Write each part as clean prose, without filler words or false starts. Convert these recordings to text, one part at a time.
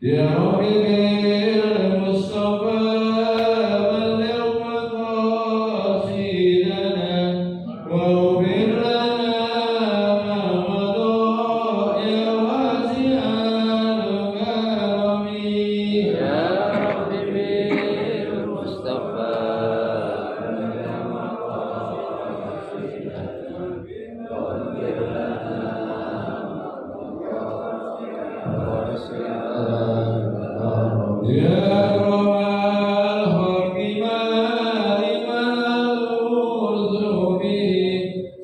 يا رب بالمصطفى بلغ مقاصدنا واغفر لنا ما مضى يا واسع الكرم يا رب بالمصطفى بلغ مقاصدنا واغفر لنا يا أكرم الخلق ما لمن نلوذ به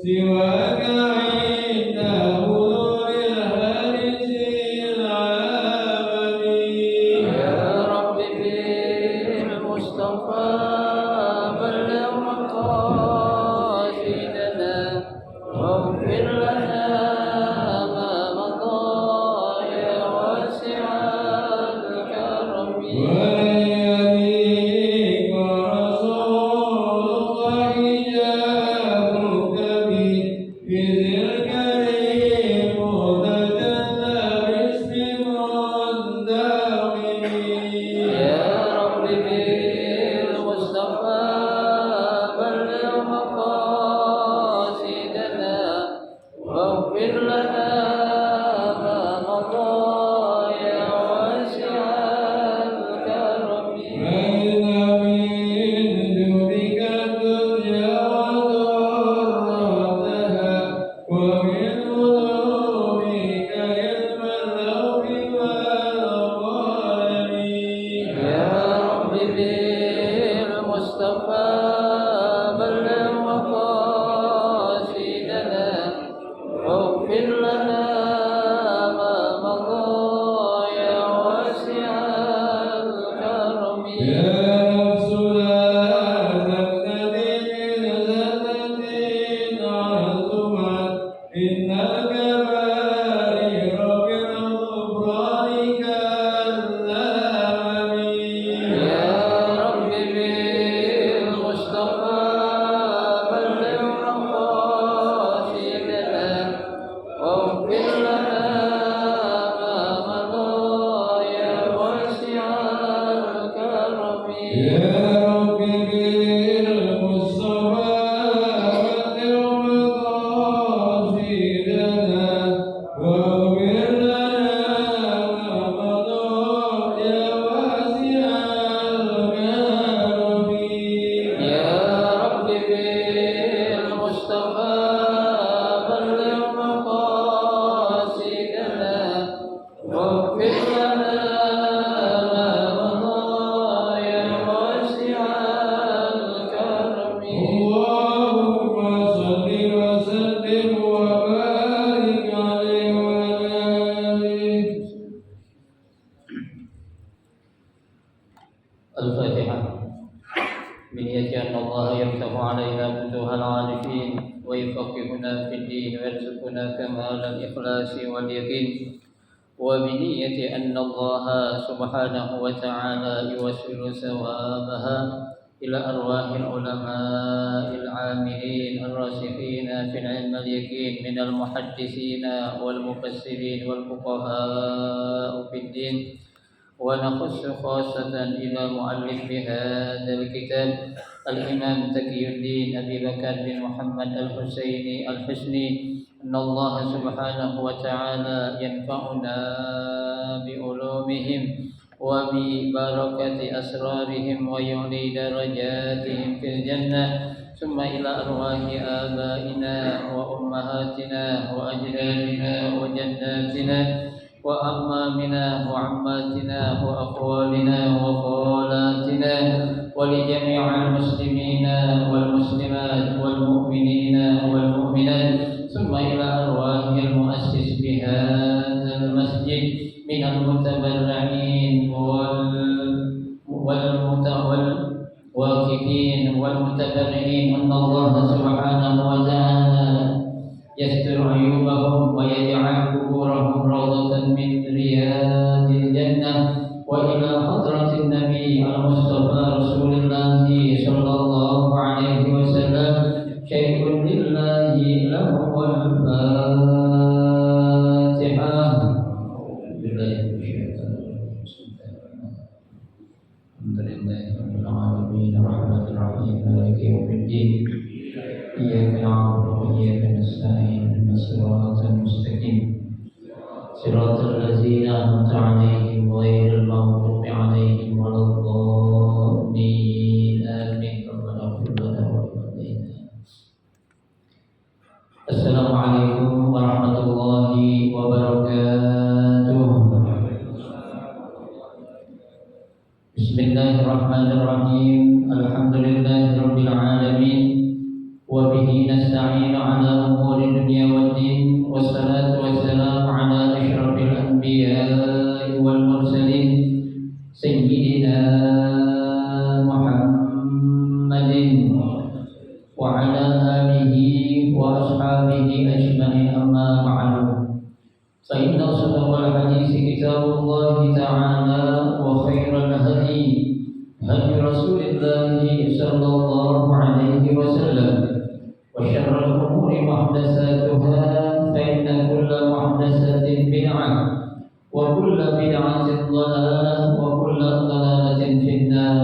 سواك عند حضور الحارس العالمين يا رب بالمصطفى بلغ مقاصدنا واغفر لنا ما مضى يا واسع الكرم وليليك ورسول الله جاءوك بإذن الكريم متجلى باسم منتقم يا رب بالمصطفى بلغ مقاصدنا واغفر لنا ما مضى يا واسع الكرم فإن من جودك الدنيا وضرتها ومن علومك علم اللوح والقلم يا رب بالمصطفى بلغ مقاصدنا واغفر لنا ما مضى يا واسع الكرم يا نفس لا تقتدي بلذة عظمت إن الكبائر بالغفران كالأمم يا رب بالمصطفى بلغ مقاصدنا واغفر لنا ما مضى يا واسع الكرم يا رب بالمصطفى بلغ مقاصدنا واغفر لنا ما مضى يا واسع الكرم يا رب بالمصطفى بلغ مقاصدنا واغفر لنا ما مضى يا واسع الكرم اللهم صل وسلم وبارك عليه وعلى آله. الفاتحة بنية أن الله يفتح علينا فتوح العارفين ويفقهنا في الدين ويرزقنا كمال الإخلاص واليقين وبنية أن الله سبحانه وتعالى يوصل ثوابها إلى أرواح العلماء العاملين الراسخين في العلم اليقين من المحدثين والمفسرين والفقهاء في الدين ونخص خاصة إلى مؤلف هذا الكتاب الإمام تقي الدين أبي بكر بن محمد الحسيني الحسني أن الله سبحانه وتعالى ينفعنا بعلومهم وببركة أسرارهم ويعلي درجاتهم في الجنة ثم إلى أرواح آبائنا وأمهاتنا وأجدادنا وجداتنا وأعمامنا وعماتنا وأخوالنا وخالاتنا ولجميع المسلمين والمسلمات والمؤمنين والمؤمنات ثم إلى أرواح المؤسس بهذا المسجد من المتبرعين والواقفين والمتبرعين أن الله سبحانه وتعالى يستر عيوبهم ويجعل قبورهم روضة من رياض الجنة وإلى حضرة النبي المصطفى رسول الله صلى الله عليه وسلم شيء لله له الفاتحة الرحيم مالك يوم الدين إياك نعبد وإياك نستعين اهدنا الصراط المستقيم صراط الذين أنعمت عليهم غير المغضوب عليهم ولا الضالين آمين ربنا اغفر لنا ولوالدينا. Assalamualaikum warahmatullahi wabarakatuh. Bismillahirrahmanirrahim. Alhamdulillahirabbil alamin. Wa bihi nasta'inu ala umuri dunya waddin. Wassalatu wassalamu ala asyrafil anbiya'i wal mursalin sayyidina Muhammadin wa ala alihi wa ashabihi ajma'in amma ba'du. Fa inna asdaqal haditsi kitabullahi ta'ala wa khairal hadi hadi Rasulillah sallallahu alaihi wasallam wa syarrul umuri muhdatsatuha fa inna kulla muhdatsatin bid'ah wa kulla bid'atin dhalalah wa kulla dhalalatin finnar.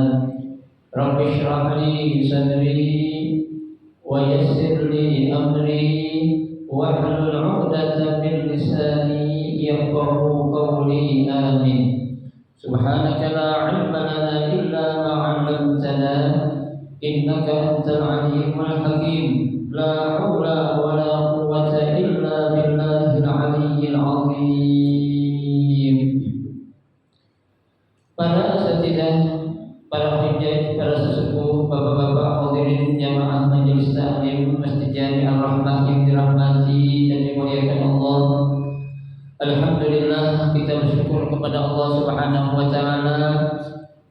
Rabbi shrah li sadri wa yassir li amri wahlul 'uqdatam min lisani yafqahu qawli. Amin. Subhanaka la 'ilma lana illa ma 'allamtana innaka antal 'alimul hakim. La haula wa la quwwata illa billahil 'aliyyil 'azim. Para asatidzah, para hujjah, para sesepuh, bapak-bapak hadirin jamaah majelis taklim Masjid Jami Ar-Rahmah yang dirahmati dan dimuliakan Allah. Alhamdulillah, kita bersyukur kepada Allah Subhanahu wa taala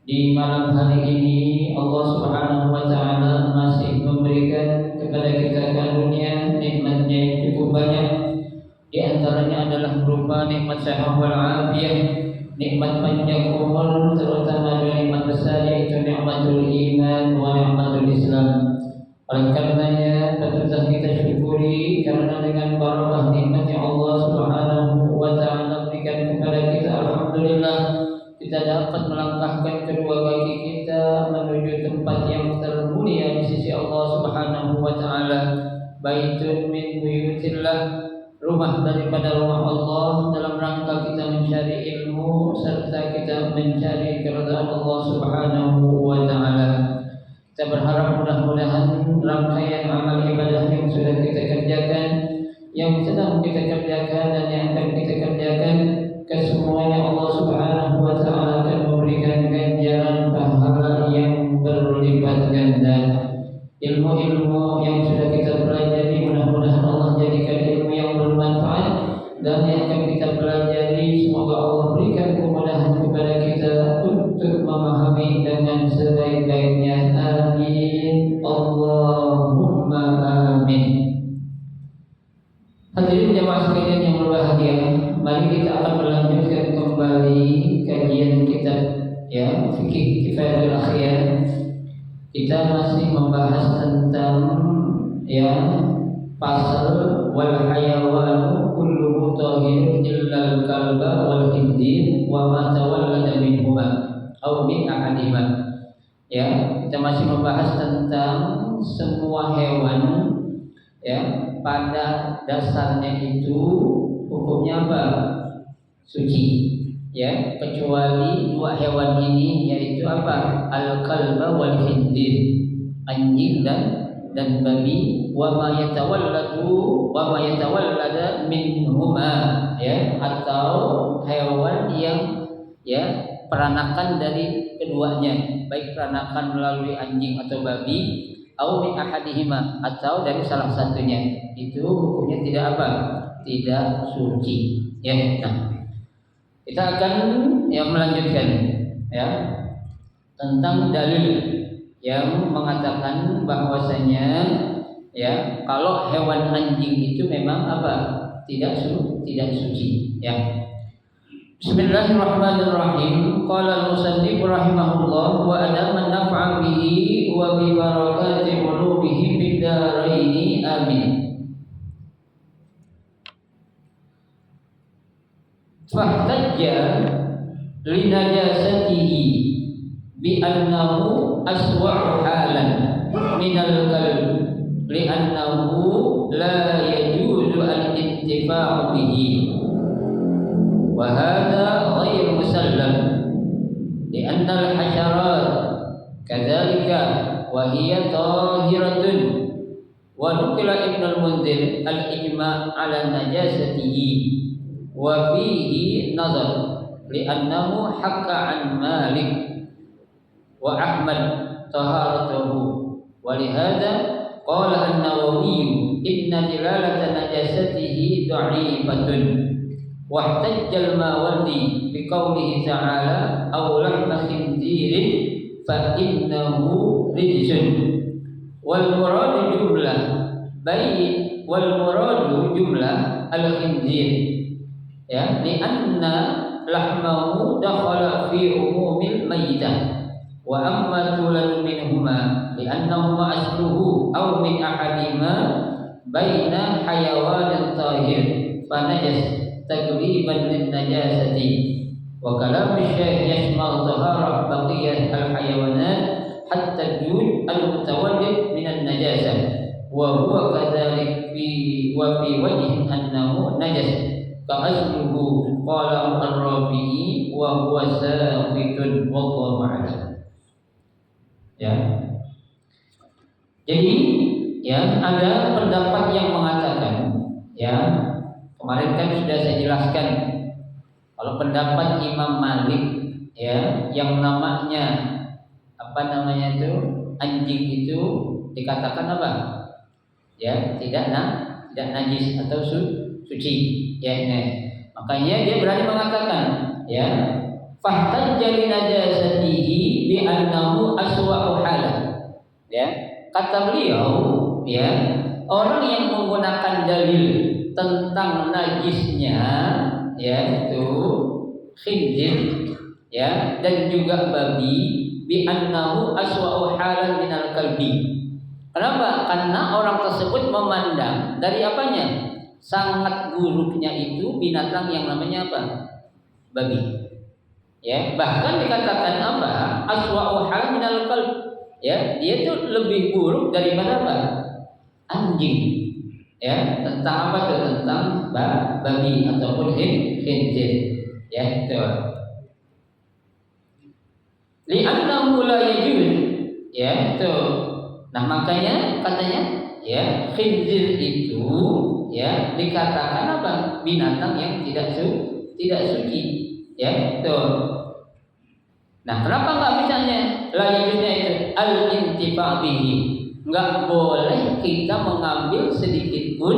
di malam hari ini. Allah Subhanahu wa taala masih memberikan kepada kita karunia nikmatnya yang cukup banyak. Di antaranya adalah berupa nikmat sehat wal afiyah, nikmat panjang umur, terutama dua nikmat besar yaitu nikmatul iman wa nikmatul Islam. Oleh karenanya patutlah kita syukuri karena dengan barakah nikmat yang Allah Subhanahu wa taala berikan kepada kita, alhamdulillah kita dapat melangkahkan kedua kaki kita menuju tempat yang termulia di sisi Allah Subhanahu wa taala. Baitun min buyutillah, rumah daripada rumah Allah, dalam rangka kita mencari ilmu serta kita mencari keridhaan Allah Subhanahu wa taala. Kita berharap mudah-mudahan rangkaian amal ibadah yang sudah kita kerjakan, yang sedang kita kerjakan dan yang akan kita kerjakan, kesemuanya Allah Subhanahu wa taala akan memberikan ganjaran pahala yang berlipat ganda. Ilmu-ilmu yang sudah kita pelajari mudah-mudahan Allah jadikan ilmu yang bermanfaat, dan yang akan kita pelajari semoga Allah berikan kemudahan kepada kita untuk memahami dengan sebaik-baiknya. Amin Allahumma amin. Hadirin jamaah sekalian yang berbahagia, mari kita akan melanjutkan kembali kajian kitab Fikih Kifayatul Akhyar. Kita masih membahas tentang pasal wal hayawan kulluhu tahir illa al-kalba wal khinzir wa ma tawallada minhuma aw min ahadihima. Kita masih membahas tentang semua hewan pada dasarnya itu hukumnya apa? Suci. Kecuali dua hewan ini, yaitu apa? Al-kalba wal khinzir, anjing dan babi, wa ma yatawallada minhuma, atau hewan yang peranakan dari keduanya, baik peranakan melalui anjing atau babi, au min ahadihima, atau dari salah satunya, itu hukumnya tidak apa? Tidak suci. Nah, kita akan melanjutkan tentang dalil yang mengatakan bahwasanya kalau hewan anjing itu memang apa? Tidak suci. Bismillahirrahmanirrahim. Qala al-musannif rahimahullah wa adaman naf'a bihi wa bi barakati qulubihi fid dharain. Amin. Fahtajja li najasatihi bi annahu aswa'u halan minal qalb li'annahu la yajuzu al-intifa'u bihi wa hadha ghairu musallam li'anna al-hasharat kadzalika wa hiya tahiratun wa nukila Ibnu al-Munzir al-ijma' ala najasatihi wa fihi nazar li'annahu hakka an Malik wa Ahmad taharatuhu wa lihada qala an-Nawawi inna dilalata najasatihi dha'ifatun wa ihtajja al-Mawardi bi qawlihi ta'ala aw lahma khinzirin fa innahu rijsun wal muradu jumlah bayin wal muradu jumlah al-khinzir ya li anna lahmahu dakhala fi umumil mayyitah wa amma tulal minhuma li'annahuma asluhu aw min ahadima baina hayawanin tahir fa najas tagliban lin najasati wa kalam syekh yashmal taharah baqiyat al hayawanat hatta jud al mutawallid min an najasah wa huwa kadzalik fi wajh annahu najas ka asluhu qala ar-Rafi'i wa huwa saqitun wallahu a'lam. Ya. Jadi ya ada pendapat yang mengatakan ya kemarin kan sudah saya jelaskan kalau pendapat Imam Malik ya yang namanya apa namanya itu anjing itu dikatakan apa ya tidak najis atau suci ya ini. Makanya dia berani mengatakan ya fahtajja li najasatihi bi annahu aswa'u halah. Ya, kata beliau ya, orang yang menggunakan dalil tentang najisnya ya itu khinzir ya dan juga babi bi annahu aswa'u halan minal kalbi. Kenapa? Karena orang tersebut memandang dari apanya? Sangat buruknya itu binatang yang namanya apa? Babi. Ya, bahkan dikatakan apa? Aswa'u hal minal qalb. Ya, dia itu lebih buruk daripada apa? Anjing. Ya, tentang apa tuh? Tentang babi ataupun khinzir. Ya, itu. Li'annahu la yajuz. Ya, itu. Nah, makanya katanya ya, khinzir itu ya dikatakan apa? Binatang yang tidak suci. Ya, itu. Nah, kenapa enggak misalnya layaknya itu al-intifa' bihi? Enggak boleh kita mengambil sedikit pun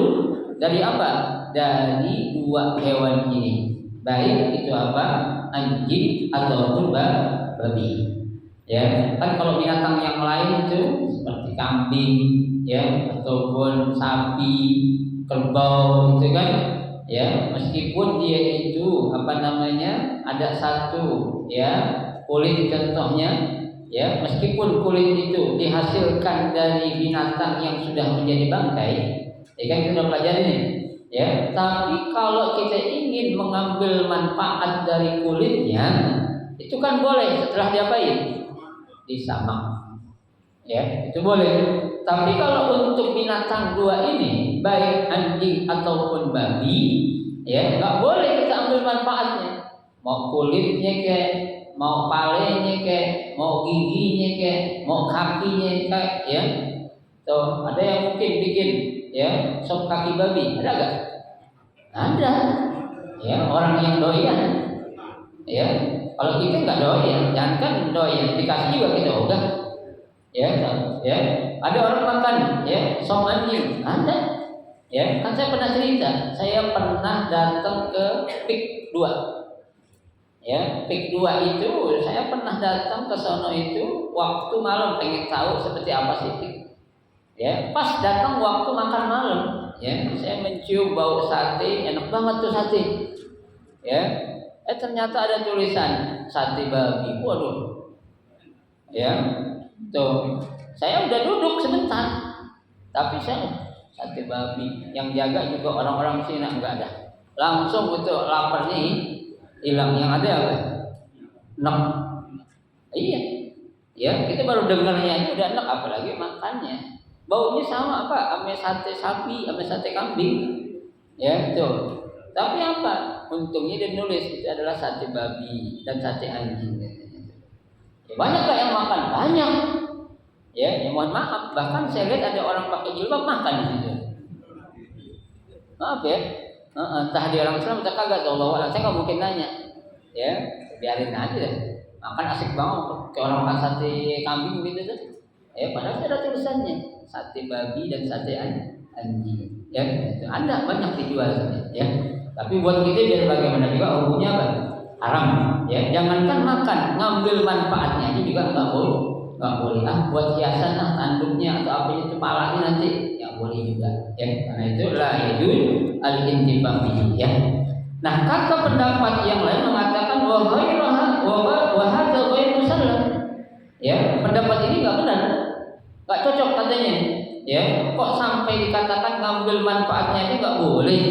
dari apa? Dari dua hewan ini. Baik itu apa? Anjing ataupun babi. Ya, kan kalau binatang yang lain itu seperti kambing, ya, ataupun sapi, kerbau itu kan ya meskipun dia itu apa namanya ada satu ya kulit contohnya ya meskipun kulit itu dihasilkan dari binatang yang sudah menjadi bangkai ya kan kita sudah pelajari nih ya tapi kalau kita ingin mengambil manfaat dari kulitnya itu kan boleh setelah diapain disamak ya itu boleh tapi kalau untuk binatang dua ini baik anjing ataupun babi ya nggak boleh kita ambil manfaatnya mau kulitnya ke mau palenya ke mau giginya ke mau kakinya ke ya tuh ada yang mungkin bikin ya sop kaki babi ada nggak ada ya orang yang doyan ya kalau kita nggak doyan jangan kan doyan dikasih juga kita udah ya ada orang makan ya sop anjing ada ya kan saya pernah cerita saya pernah datang ke PIK 2 ya PIK 2 itu saya pernah datang ke sono itu waktu malam pengen tahu seperti apa sih PIK ya pas datang waktu makan malam ya saya mencium bau sate enak banget tuh sate ya ternyata ada tulisan sate babi waduh ya tuh saya udah duduk sebentar tapi saya sate babi yang jaga juga orang-orang sini enggak ada langsung betul lapar nih hilang yang ada apa? Iya Ya, kita baru dengarnya aja udah enak, apalagi makannya. Baunya sama apa? Ame sate sapi, ame sate kambing. Ya, itu. Tapi apa? Untungnya dia nulis itu adalah sate babi dan sate anjing. Ya, banyak gak yang makan? Banyak. Ya, mohon maaf. Bahkan saya lihat ada orang pakai jilbab makan di situ. Maaf ya. Entah dia orang Islam atau kagak, Allah. Saya nggak mungkin nanya. Ya, biarin aja deh. Makan asik banget kayak orang makan sate kambing gitu tuh. Ya, padahal ada tulisannya sate babi dan sate anjing. Ya, itu ada banyak dijual ya. Tapi buat kita biar bagaimana juga hukumnya apa? Haram. Ya, jangankan makan, ngambil manfaatnya aja juga nggak boleh. Nggak boleh. Buat hiasan tanduknya atau apa itu kepalanya nanti nggak boleh juga. Ya, karena itu la yajuz al-intifaq bihi ya. Nah, kata pendapat yang lain mengatakan wa ghairaha wa hadza ghairu musallam. Ya, pendapat ini nggak benar. Nggak cocok katanya. Ya, kok sampai dikatakan ngambil manfaatnya aja nggak boleh.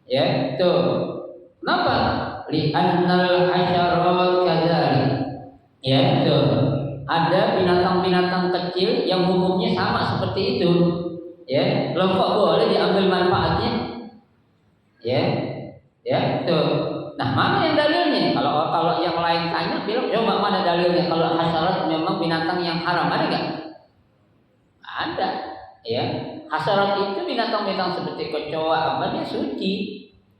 Ya, tuh. Kenapa? Li'annal hasyarat kadzalik. Ya, tuh. Ada binatang-binatang kecil yang hukumnya sama seperti itu. Ya, lo kok boleh diambil manfaatnya? Ya, tuh. Nah, mana yang dalilnya? Kalau yang lain tanya, bilang coba mana dalilnya? Kalau hasyarat memang binatang yang haram, ada nggak? Ada. Ya, hasyarat itu binatang-binatang seperti kecoa, apa dia suci.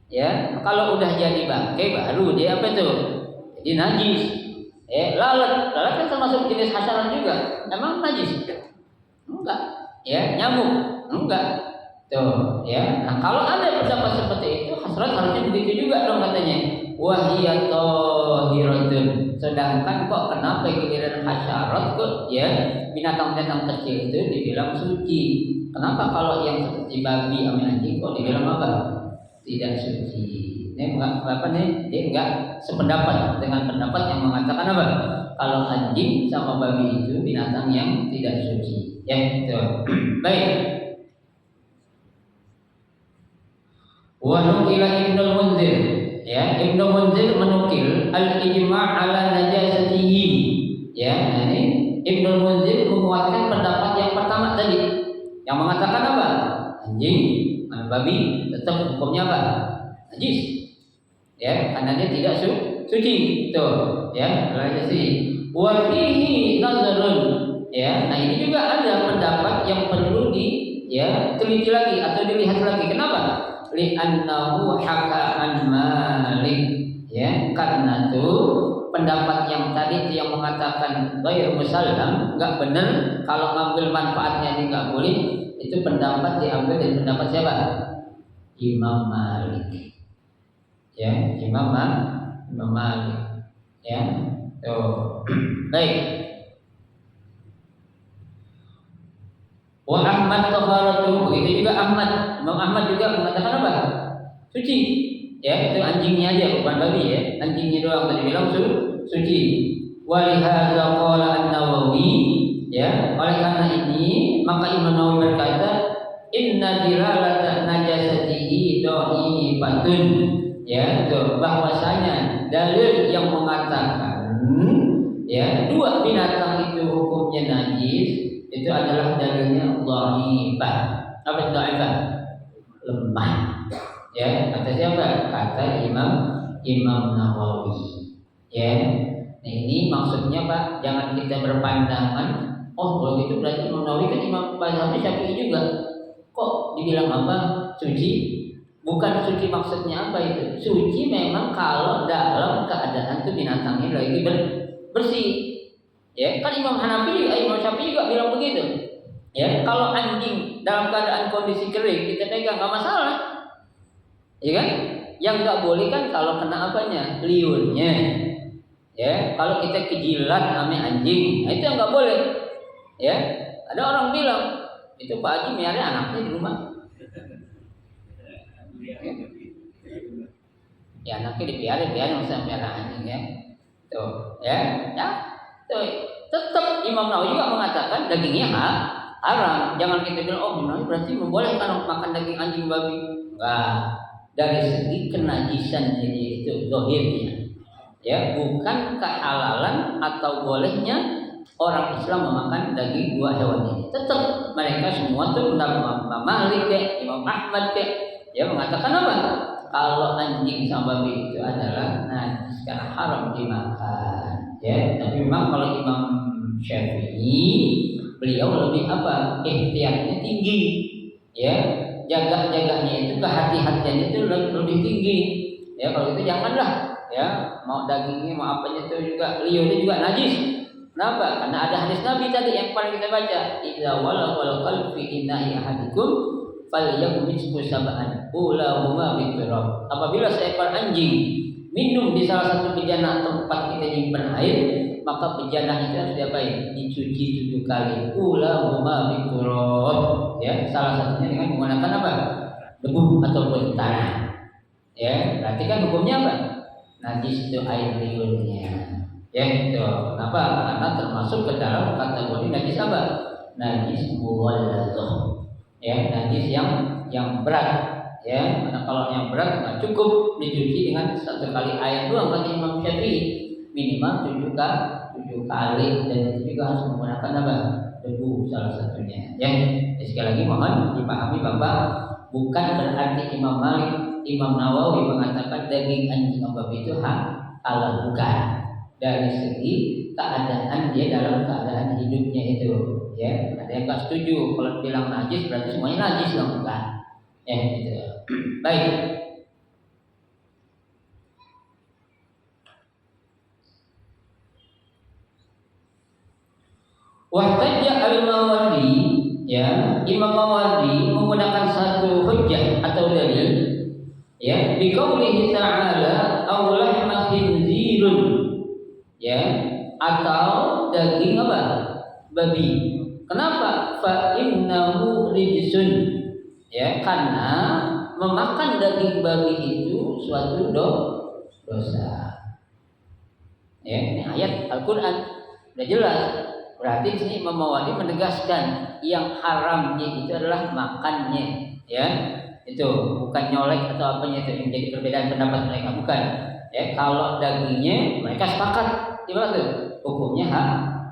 Ya, kalau udah jadi bangkai baru dia apa tuh? Jadi najis. Lalat kan termasuk jenis hasyarat juga. Emang najis? Enggak. Ya, nyamuk? Enggak. Tuh, ya. Nah, kalau ada pendapat seperti itu, hasyarat harusnya begitu juga dong katanya. Wahiyat tahiratun. Sedangkan kok kenapa giliran hasyarat kok ya binatang-binatang kecil itu dibilang suci? Kenapa kalau yang seperti babi sama anjing kok dibilang apa? Tidak suci. Ini apa nih? Dia enggak sependapat dengan pendapat yang mengatakan apa? Kalau anjing sama babi itu binatang yang tidak suci. Ya, itu. Baik. Wa nukila Ibnul Munzir. Ya, Ibnu Munzir menukil al-ijma' ala najasatihi. Ya, nah ini Ibnu Munzir menguatkan pendapat yang pertama tadi. Yang mengatakan apa? Anjing, babi tetap hukumnya apa? Najis. Ya, karena dia tidak suci. Tuh, ya, najis. Wa fihi nazarun. Ya, nah ini juga ada pendapat yang perlu teliti lagi atau dilihat lagi. Kenapa? Li'annahu haka an Malik. Ya, karena itu pendapat yang tadi itu yang mengatakan ghairu musallam, enggak benar kalau ngambil manfaatnya ini enggak boleh. Itu pendapat diambil dari pendapat siapa? Imam Malik. Ya, Imam Malik. Ya. Tuh. Baik. Wa Ahmad taharatu, begitu juga Ahmad. Imam Ahmad juga mengatakan apa? Suci. Ya, itu anjingnya aja bukan babi ya. Anjingnya doang tadi bilang suci. Wa lihadza qala An-Nawawi, ya, oleh karena ini maka Imam Nawawi berkata inna dilalata najasatihi dhaifatun. Ya, itu bahwasanya dalil yang mengatakan ya dua binatang itu hukumnya najis itu adalah dalilnya dhaifah. Apa itu dhaifah? Lemah. Ya, kata siapa? Kata Imam Nawawi. Ya. Nah, ini maksudnya Pak, jangan kita berpandangan, oh kalau gitu berarti Imam Nawawi kan Imam mazhabnya Syafi'i juga. Kok dibilang apa? Suci? Bukan suci maksudnya apa itu? Suci memang kalau dalam keadaan itu binatangnya lagi bersih. Ya, kan Imam Hanafi juga, Imam Syafi'i juga bilang begitu. Ya, kalau anjing dalam keadaan kondisi kering kita pegang nggak masalah. Ya kan? Yang nggak boleh kan kalau kena apanya? Liurnya. Ya, kalau kita kejilat sama anjing, nah itu yang nggak boleh. Ya, ada orang bilang itu Pak Haji miara anaknya di rumah. Ya, anaknya dipiara usah miara anjing ya. Tuh, ya. Tuh, tetap Imam Nawawi juga mengatakan dagingnya haram. Jangan kita bilang oh Imam Nawawi berarti membolehkan makan daging anjing babi. Enggak. Dari segi kenajisan jadi itu zahirnya. Ya, bukan kehalalan atau bolehnya orang Islam memakan daging dua hewan ini. Tetap mereka semua tuh Imam Malik ke, Imam Ahmad ke, ya mengatakan apa? Kalau anjing sama babi itu adalah najis karena haram dimakan. Ya, tapi memang kalau Imam Syafi'i beliau lebih apa? Ihtiyatnya tinggi. Ya, jaga-jaganya itu kehati-hatiannya itu lebih tinggi. Ya, kalau itu janganlah. Ya, mau dagingnya mau apanya itu juga beliaunya juga najis. Kenapa? Karena ada hadis Nabi tadi yang paling kita baca. Idza wala qalbi innahi ahadikum falyakmisku sab'an ulahuma biturab. Apabila seekor anjing minum di salah satu bejana tempat kita nyimpan air, maka bejana itu harus diapain? Dicuci 7 kali. Ulahuma biturab. Ya, salah satunya dengan menggunakan apa? Debu ataupun tanah. Ya, berarti kan hukumnya apa? Najis itu air liurnya. Ya itu. Kenapa? Karena termasuk ke dalam kategori najis apa? Najis mughalladzah. Ya, najis yang berat. Ya, karena kalau yang berat nggak cukup dicuci dengan 1 kali air doang kata Imam Syafi'i. Minimal 7 kali dan itu juga harus menggunakan apa? Debu salah satunya. Ya, sekali lagi mohon dipahami Bapak, bukan berarti Imam Malik, Imam Nawawi mengatakan daging anjing atau babi itu halal, bukan. Dari segi keadaan dia dalam keadaan hidupnya itu, ya. Ada yang nggak setuju kalau bilang najis berarti semuanya najis dong, bukan? Ya, gitu. Baik. Wahtajja al-Mawardi, ya, Imam Mawardi menggunakan satu hujjah atau dalil, ya, bi qaulihi ta'ala aw lahma khinzirun, ya, atau daging apa? Babi. Kenapa? Fa innahu rijsun. Ya, karena memakan daging babi itu suatu dosa. Ya, ini ayat Al-Qur'an sudah jelas. Berarti di sini Imam Mawardi menegaskan yang haramnya itu adalah makannya, ya. Itu bukan nyolek atau apanya itu yang menjadi perbedaan pendapat mereka, bukan. Ya, kalau dagingnya mereka sepakat gimana tuh? Hukumnya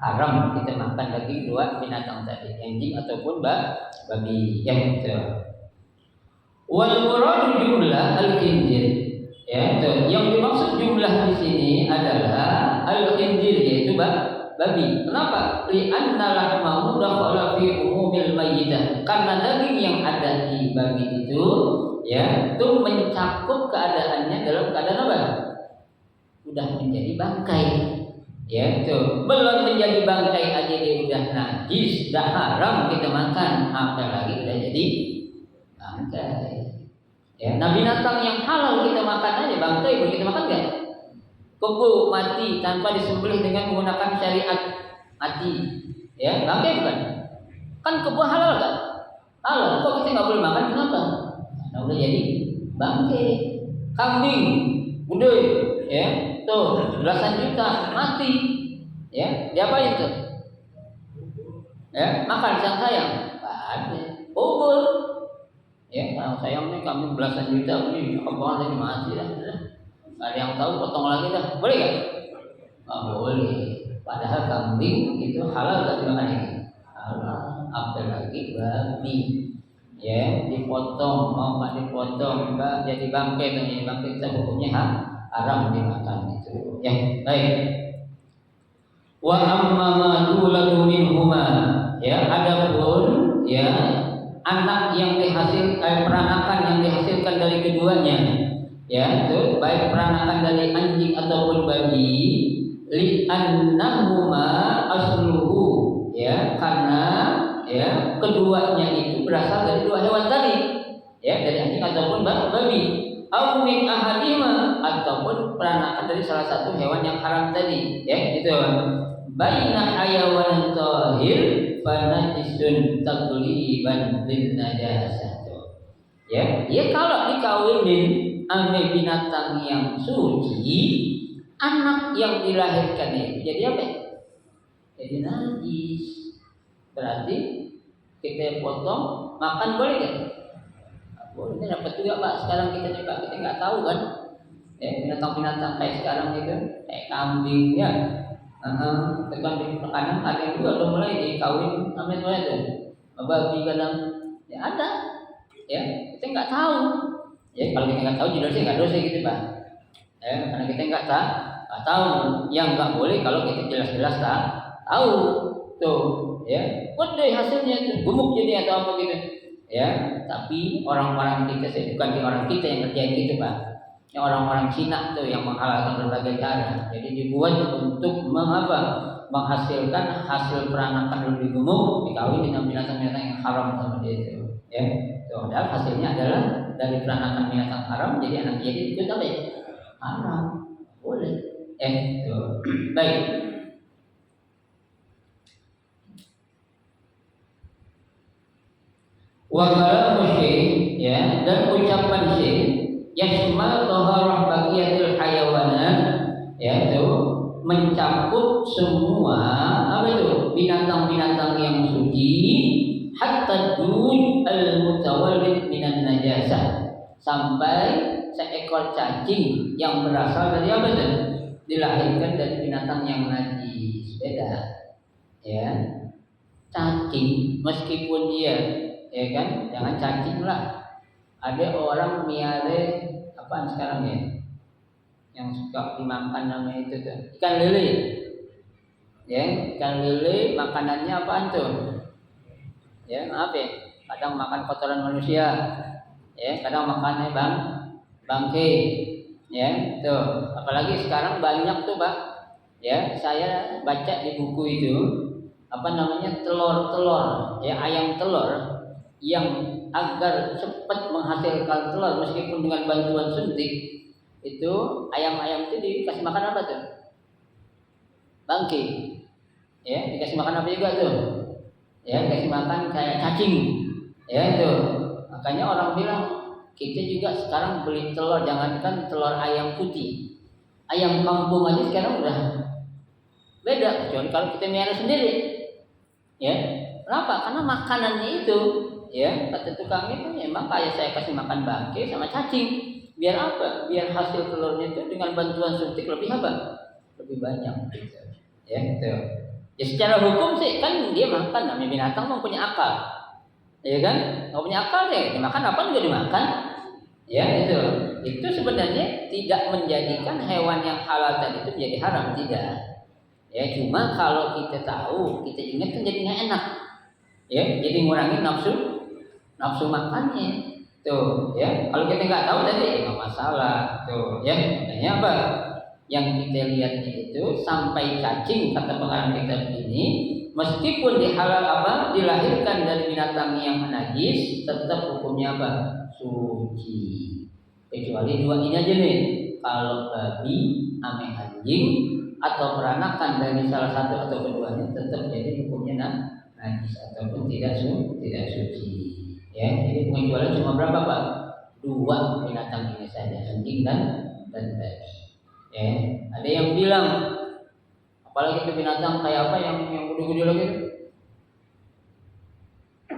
haram kita makan daging dua binatang tadi, anjing ataupun babi. Ya, gitu. Wal muradu jumlah al-khinzir. Ya, itu. Yang dimaksud jumlah di sini adalah al-khinzir, yaitu babi. Kenapa? Li'anna lahmahu dakhala fi umumil mayyitah. Karena daging yang ada di babi itu, ya, itu mencakup keadaannya dalam keadaan apa? Udah menjadi bangkai. Ya, itu. Belum menjadi bangkai aja dia udah najis, udah haram kita makan, apalagi udah jadi bangkai. Ya, nah binatang yang halal kita makan aja, bangkai boleh kita makan enggak? Kebo mati tanpa disembelih dengan menggunakan syariat mati, ya, bangkai bukan? Kan kebo halal kan? Halal, kok kita nggak boleh makan, kenapa? Nah, udah jadi bangkai. Kambing, gede, ya, tuh belasan juta mati, ya, diapain tuh? Ya, makan sayang, ada, bobol. Ya, kalau sayang nih kambing belasan juta, ini apa lagi mati dah. Ada yang tahu potong lagi dah, boleh nggak? Nggak boleh. Padahal kambing itu halal gak dimakan ini? Halal. Apalagi babi, ya, dipotong mau nggak dipotong, nggak jadi bangkai tuh, ini bangkai kita hukumnya haram dimakan itu. Ya, baik. Wa amma ma dulatu minhuma, ya, adapun ya anak yang peranakan yang dihasilkan dari keduanya, ya, itu baik peranakan dari anjing ataupun babi, li annahuma asluhu, ya, karena ya keduanya itu berasal dari dua hewan tadi, ya, dari anjing ataupun babi, au min ahadima, ataupun peranakan dari salah satu hewan yang haram tadi, ya, gitu. Baina hayawan tahir fanajisun tagliban lin najasah. Ya, dia kalau dikawinin sama binatang yang suci, anak yang dilahirkan itu jadi apa? Jadi najis. Berarti kita potong makan boleh kan? Boleh, dapat juga Pak. Sekarang kita nih Pak, kita nggak tahu kan? Ya, binatang-binatang kayak sekarang itu kayak kambing ya. Tekan di kanan ada yang juga udah mulai dikawin sama itu babi kadang ya ada ya kita nggak tahu ya kalau kita nggak tahu jelas sih nggak dosa gitu Pak ya karena kita nggak tahu yang nggak boleh kalau kita jelas-jelas tahu tuh ya udah hasilnya itu gemuk jadi atau apa gitu ya tapi orang-orang kita bukan orang kita yang kerjain gitu Pak yang orang-orang Cina tuh yang menghalalkan berbagai cara jadi dibuat untuk menghasilkan hasil peranakan lebih gemuk dikawin dengan binatang-binatang yang haram sama dia itu ya tuh padahal hasilnya adalah dari peranakan binatang haram jadi anak jadi itu apa ya haram boleh tuh baik wa kalamu syekh ya dan ucapan syekh yashmal taharah baqiyatil hayawanat yaitu mencakup semua apa itu binatang-binatang yang suci hatta dun al-mutawallid minan najasah sampai seekor cacing yang berasal dari apa itu dilahirkan dari binatang yang najis beda ya cacing meskipun dia ya kan jangan cacing lah ada orang miare apaan sekarang ya yang suka dimakan namanya itu tuh ikan lele ya ikan lele makanannya apaan tuh ya maaf ya kadang makan kotoran manusia ya kadang makannya bangke ya tuh apalagi sekarang banyak tuh Pak ya saya baca di buku itu apa namanya telur ya ayam telur yang agar cepat menghasilkan telur meskipun dengan bantuan suntik itu ayam-ayam itu dikasih makan apa tuh bangke ya dikasih makan apa juga tuh ya dikasih makan kayak cacing ya itu makanya orang bilang kita juga sekarang beli telur jangankan telur ayam putih ayam kampung aja sekarang udah beda kecuali kalau kita miara sendiri ya kenapa karena makanannya itu ya kata tukang itu memang kayak saya kasih makan bangke sama cacing biar apa biar hasil telurnya itu dengan bantuan suntik lebih apa lebih banyak gitu. Ya gitu ya secara hukum sih kan dia makan namanya binatang mempunyai akal ya kan nggak punya akal deh dimakan apa juga dimakan ya itu sebenarnya tidak menjadikan hewan yang halal tadi itu menjadi haram tidak ya cuma kalau kita tahu kita ingat kan jadi nggak enak ya jadi ngurangin nafsu makannya tuh ya kalau kita nggak tahu tadi nggak masalah tuh ya makanya apa yang kita lihatnya itu sampai cacing kata pengarang kitab ini meskipun dihalal dilahirkan dari binatang yang najis tetap hukumnya apa suci kecuali dua ini aja nih kalau babi ame anjing atau peranakan dari salah satu atau keduanya tetap jadi hukumnya najis ataupun tidak suci ya jadi pengecualian cuma berapa Pak dua binatang ini saja anjing dan babi ya ada yang bilang apalagi itu binatang kayak apa yang gede-gede lagi itu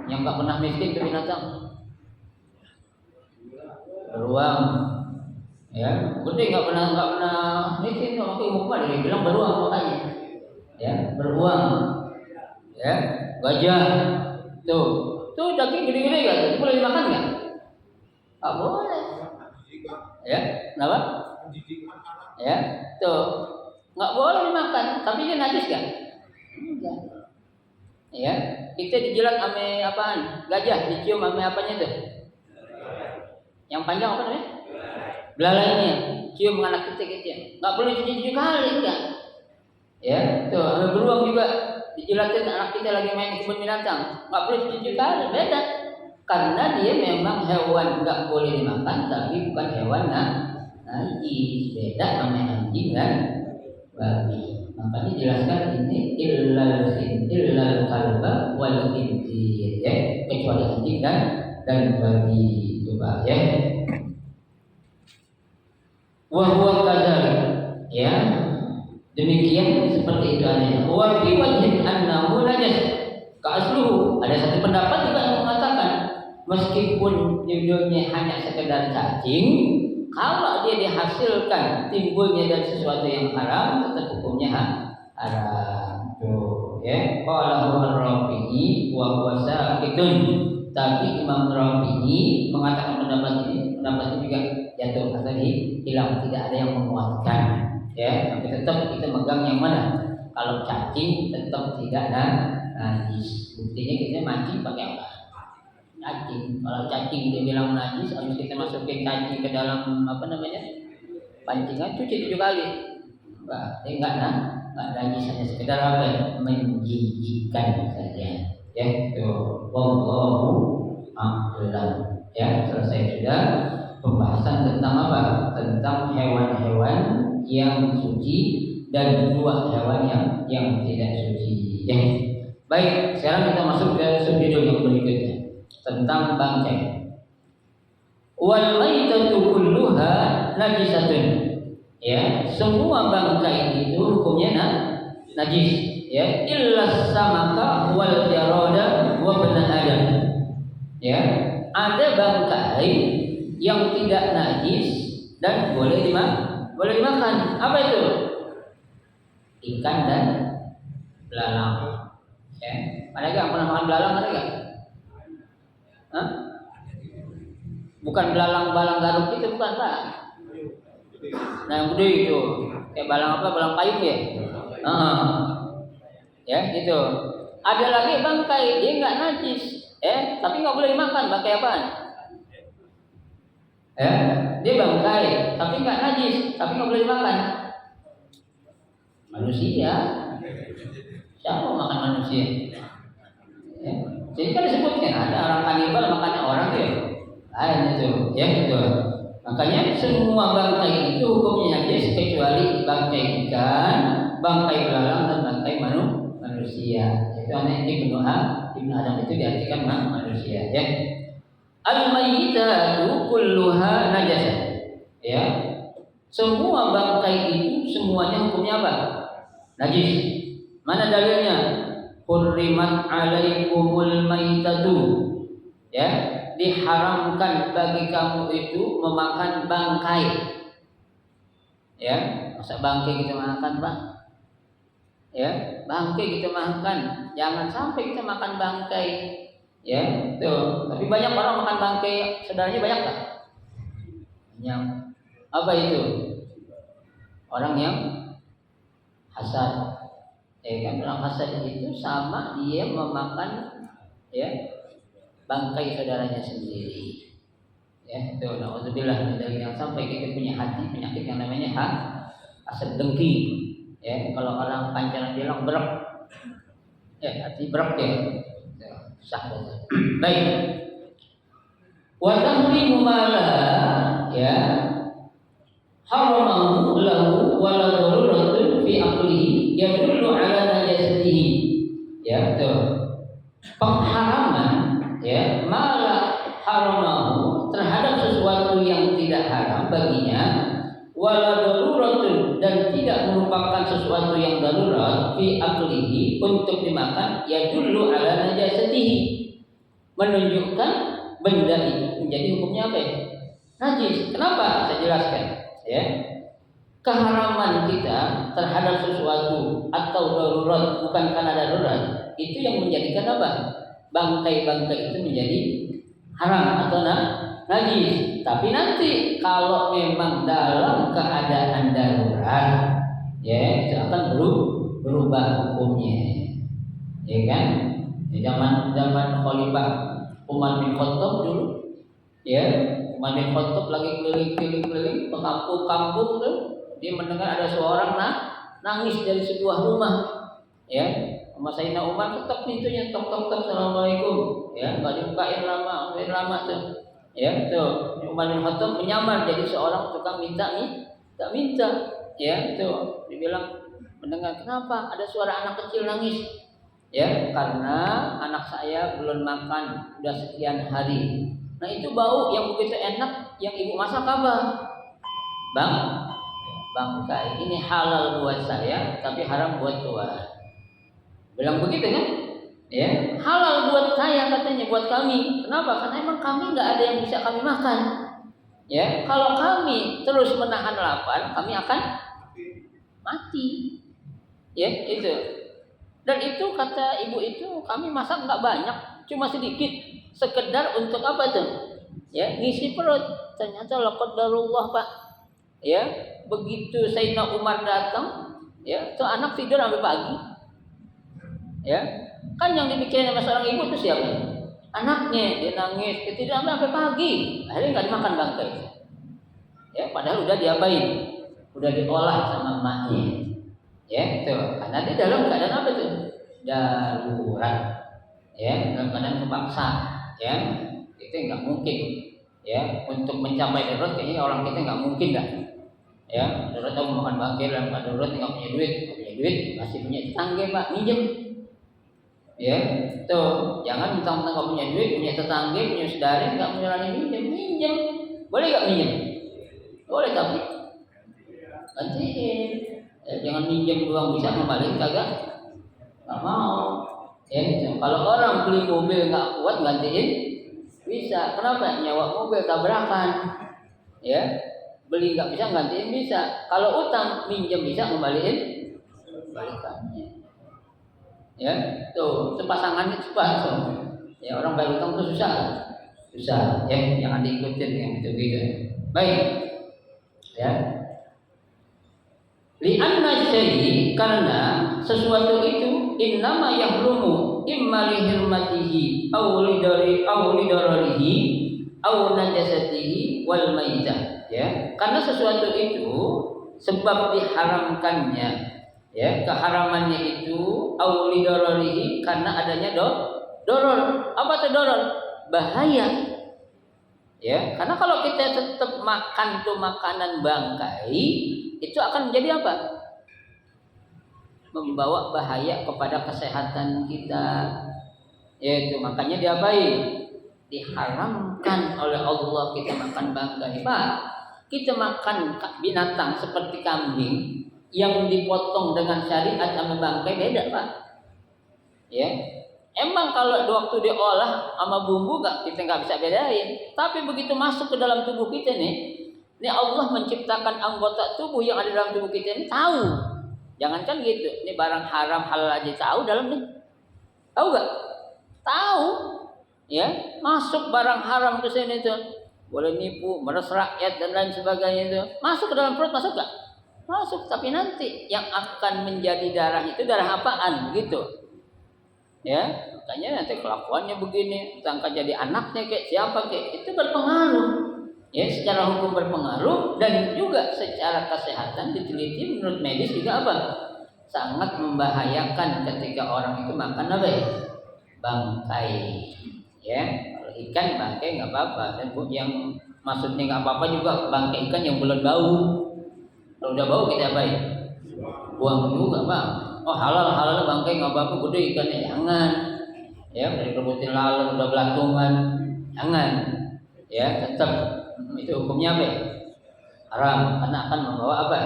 yang nggak pernah miskin itu binatang beruang ya gede nggak pernah miskin kok makanya umum ada yang bilang beruang makanya ya beruang ya gajah tuh daging gede-gede kan itu boleh dimakan nggak boleh ya kenapa ya tuh nggak boleh dimakan tapi dia najis kan enggak ya kita dijilat ame apaan gajah dicium ame apanya tuh yang panjang apa namanya belalainya cium anak kita nggak perlu cuci kali enggak ya tuh ame beruang juga dijilatin anak kita lagi main kebun binatang nggak perlu cuci kali beda karena dia memang hewan nggak boleh dimakan tapi bukan hewan najis beda sama anjing dan babi makanya jelaskan ini illal kalba wal khinzir ya kecuali anjing dan babi itu Pak ya wa huwa kadzalik ya demikian seperti itu adanya wa fi wajhin annahu najas ka asluhu ada satu pendapat juga yang mengatakan meskipun judulnya hanya sekedar cacing kalau dia dihasilkan timbulnya dari sesuatu yang haram tetap hukumnya haram. Tuh, ya. Qala Ar-Rafi'i wa huwa sakitun. Tapi Imam Rafi'i mengatakan pendapat ini juga jatuh atau hilang, tidak ada yang menguatkan. Ya, tapi tetap kita megang yang mana? Kalau cacing tetap tidak najis. Buktinya kita mancing pakai apa? Cacing. Kalau cacing dia bilang najis, harus kita masukin cacing ke dalam pancingan, cuci 7 kali. Enggak najis, hanya sekedar apa? Menjijikkan saja. Ya, itu wallahu a'lam. Ya, selesai sudah pembahasan tentang apa? Tentang hewan-hewan yang suci dan dua hewan yang tidak suci. Ya. Baik, sekarang kita masuk ke subjudul yang berikutnya tentang bangkai. Wal maitatu kulluha najisatun. Ya, semua bangkai itu hukumnya najis. Ya, illa samaka wal jarada wa bani adam. Ya, ada bangkai yang tidak najis dan boleh dimakan. Apa itu? Ikan dan belalang. Ya, ada nggak pernah makan belalang? Ada nggak? Hah? Bukan belalang garuk itu, bukan Pak. Nah, yang gede itu, kayak balang apa? Balang payung ya? Ya, gitu. Ada lagi bangkai, dia nggak najis, tapi nggak boleh dimakan. Bangkai apaan? Dia bangkai, tapi nggak najis, tapi nggak boleh dimakan. Manusia. Siapa mau makan manusia? Ya. Jadi kan disebutkan ada orang kanibal makannya orang tuh. Itu, ya gitu. Makanya semua bangkai itu hukumnya najis kecuali bangkai ikan, bangkai belalang dan bangkai manusia. Itu aneh Ibnu Adam itu diartikan manusia. Ya. Al-mayyitatu kulluha najasah. Ya. Semua bangkai itu semuanya hukumnya apa? Najis. Mana dalilnya? Hurrimat alaikumul maitatu. Ya, diharamkan bagi kamu itu memakan bangkai. Ya, masa bangkai kita makan, Pak? Ya, bangkai kita makan. Jangan sampai kita makan bangkai. Ya, tuh. Tapi banyak orang makan bangkai, saudaranya banyak tak? Banyak. Apa itu? Orang yang hasad. Kan orang hasad itu sama dia memakan bangkai saudaranya sendiri. Ya, itu nauzubillah dari yang sampai kita punya hati penyakit yang namanya hasad dengki. Ya, kalau orang pancaran bilang berak. Ya, hati berak ya. Sah saja. Baik. Wa tahrimu mala ya haramahu lahu wa la daruratun fi aqlihi yadullu ala najasatihi. Ya, betul. Pengharaman ya mala haramahu terhadap sesuatu yang tidak haram baginya wala daruratun dan tidak merupakan sesuatu yang darurat fi aqlihi untuk dimakan yadullu ala najasatihi, menunjukkan benda itu menjadi hukumnya apa? Najis. Kenapa? Saya jelaskan. Ya, keharaman kita terhadap sesuatu atau darurat bukan karena darurat itu yang menjadikan apa? Bangkai-bangkai itu menjadi haram atau najis. Tapi nanti kalau memang dalam keadaan darurat, ya itu akan berubah hukumnya. Ya kan? Di zaman Khalifah Umar bin Khattab dulu, ya. Umar bin Khattab lagi keliling-keliling ke kampung-kampung tuh, dia mendengar ada seorang nangis dari sebuah rumah. Ya, Sayyidina Umar ketok pintunya, tok assalamualaikum. Ya, enggak dibukain lama tuh. Ya, tuh Umar bin Khattab menyamar jadi seorang tukang minta. Ya, tuh dibilang mendengar kenapa ada suara anak kecil nangis. Ya, karena anak saya belum makan udah sekian hari. Nah, itu bau yang begitu enak yang ibu masak apa? Bangkai. Ini halal buat saya, tapi haram buat Tuhan. Bilang begitu kan? Ya, halal buat saya katanya, buat kami. Kenapa? Karena emang kami nggak ada yang bisa kami makan. Ya, kalau kami terus menahan lapar, kami akan mati. Ya, itu. Dan itu kata ibu itu kami masak nggak banyak, cuma sedikit, sekedar untuk apa tuh? Ya, ngisi perut. Ternyata laqad darullah, Pak. Ya, begitu Sayyidina Umar datang, ya, tuh anak tidur sampai pagi. Ya, kan yang dipikirin sama seorang ibu itu siapa? Anaknya, dia nangis, dia tidur sampai pagi. Akhirnya nggak dimakan bangkai. Ya, padahal udah diapain? Udah diolah sama emaknya. Ya, tuh. Karena dia dalam keadaan apa tuh? Darurat. Ya, dalam keadaan kepaksa. Ya, itu nggak mungkin. Ya, untuk mencapai darurat kayaknya orang kita nggak mungkin dah. Ya, darurat kamu makan bangkai dalam keadaan darurat nggak punya duit, masih punya tetangga Pak, minjem. Ya, tuh. Jangan mentang-mentang nggak punya duit, punya tetangga, punya saudara nggak menjalani minjem. Boleh nggak minjem? Boleh tapi gantiin. Jangan minjem doang bisa kembali kagak, nggak mau. Ya, gitu. Kalau orang beli mobil nggak kuat gantiin bisa. Kenapa? Nyawa mobil tabrakan. Ya, beli nggak bisa gantiin bisa. Kalau utang minjem bisa kembaliin balikannya. Ya, tuh pasangannya cepat. So. Ya, orang bayar utang tuh susah. Ya, jangan diikutin yang gitu. Baik. Ya. Li'anna syai'i, karena sesuatu itu innama yahrumu imma li hurmatihi aw li dararihi aw najasatihi wal maitah. Ya, karena sesuatu itu sebab diharamkannya, ya, keharamannya itu aw li dararihi karena adanya doror. Apa itu doror? Bahaya. Ya, karena kalau kita tetap makan tuh makanan bangkai, itu akan menjadi apa? Membawa bahaya kepada kesehatan kita. Yaitu makanya diapain? Diharamkan oleh Allah kita makan bangkai. Pak, kita makan binatang seperti kambing yang dipotong dengan syariat sama bangkai beda, Pak. Ya. Emang kalau waktu diolah sama bumbu kita nggak bisa bedain. Tapi begitu masuk ke dalam tubuh kita nih, ini Allah menciptakan anggota tubuh yang ada dalam tubuh kita ini tahu. Jangankan gitu, ini barang haram halal aja tahu dalam nih. Tahu gak? Tahu. Ya, masuk barang haram ke sini tuh. Boleh nipu, meres rakyat dan lain sebagainya itu. Masuk ke dalam perut masuk gak? Masuk, tapi nanti yang akan menjadi darah itu darah apaan gitu. Ya, makanya nanti kelakuannya begini, sangka jadi anaknya kayak siapa kayak itu berpengaruh. Ya, secara hukum berpengaruh dan juga secara kesehatan diteliti menurut medis juga apa? Sangat membahayakan ketika orang itu makan apa ya? Bangkai. Ya, kalau ikan bangkai nggak apa-apa. Dan yang maksudnya nggak apa-apa juga bangkai ikan yang belum bau. Kalau udah bau kita apain? Buang juga Bang. Oh halal bangkai nggak apa-apa, gede ikannya jangan. Ya, dari rebutin lalat udah belatungan, jangan. Ya, tetap itu hukumnya apa? Haram, karena akan membawa apa?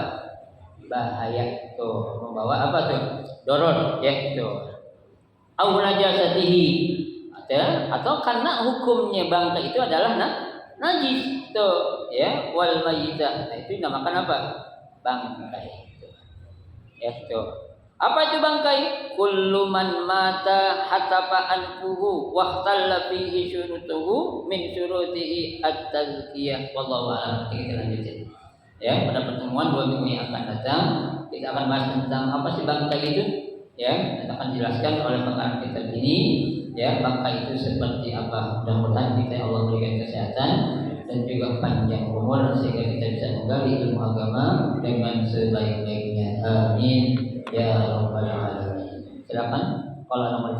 Bahaya tuh, membawa apa tuh? Doror, ya itu. Au najasatihi, atau karena hukumnya bangkai itu adalah najis tuh, ya, wal mayyitah. Nah, itu dinamakan apa? Bangkai. Ya tuh. Apa itu bangkai? Kullu man mata hatafa anfuhu wa ikhtalla fihi syurutuhu min syurutihi at-tazkiyah. Wallahu a'lam. Kita lanjutin. Ya, pada pertemuan 2 minggu yang akan datang kita akan bahas tentang apa sih bangkai itu. Ya, kita akan jelaskan oleh pengarang kitab ini. Ya, bangkai itu seperti apa. Mudah-mudahan kita Allah berikan kesehatan dan juga panjang umur sehingga kita bisa menggali ilmu agama dengan sebaik-baiknya. Amin. Ya Rabbal Alamin. Silakan kalau nomor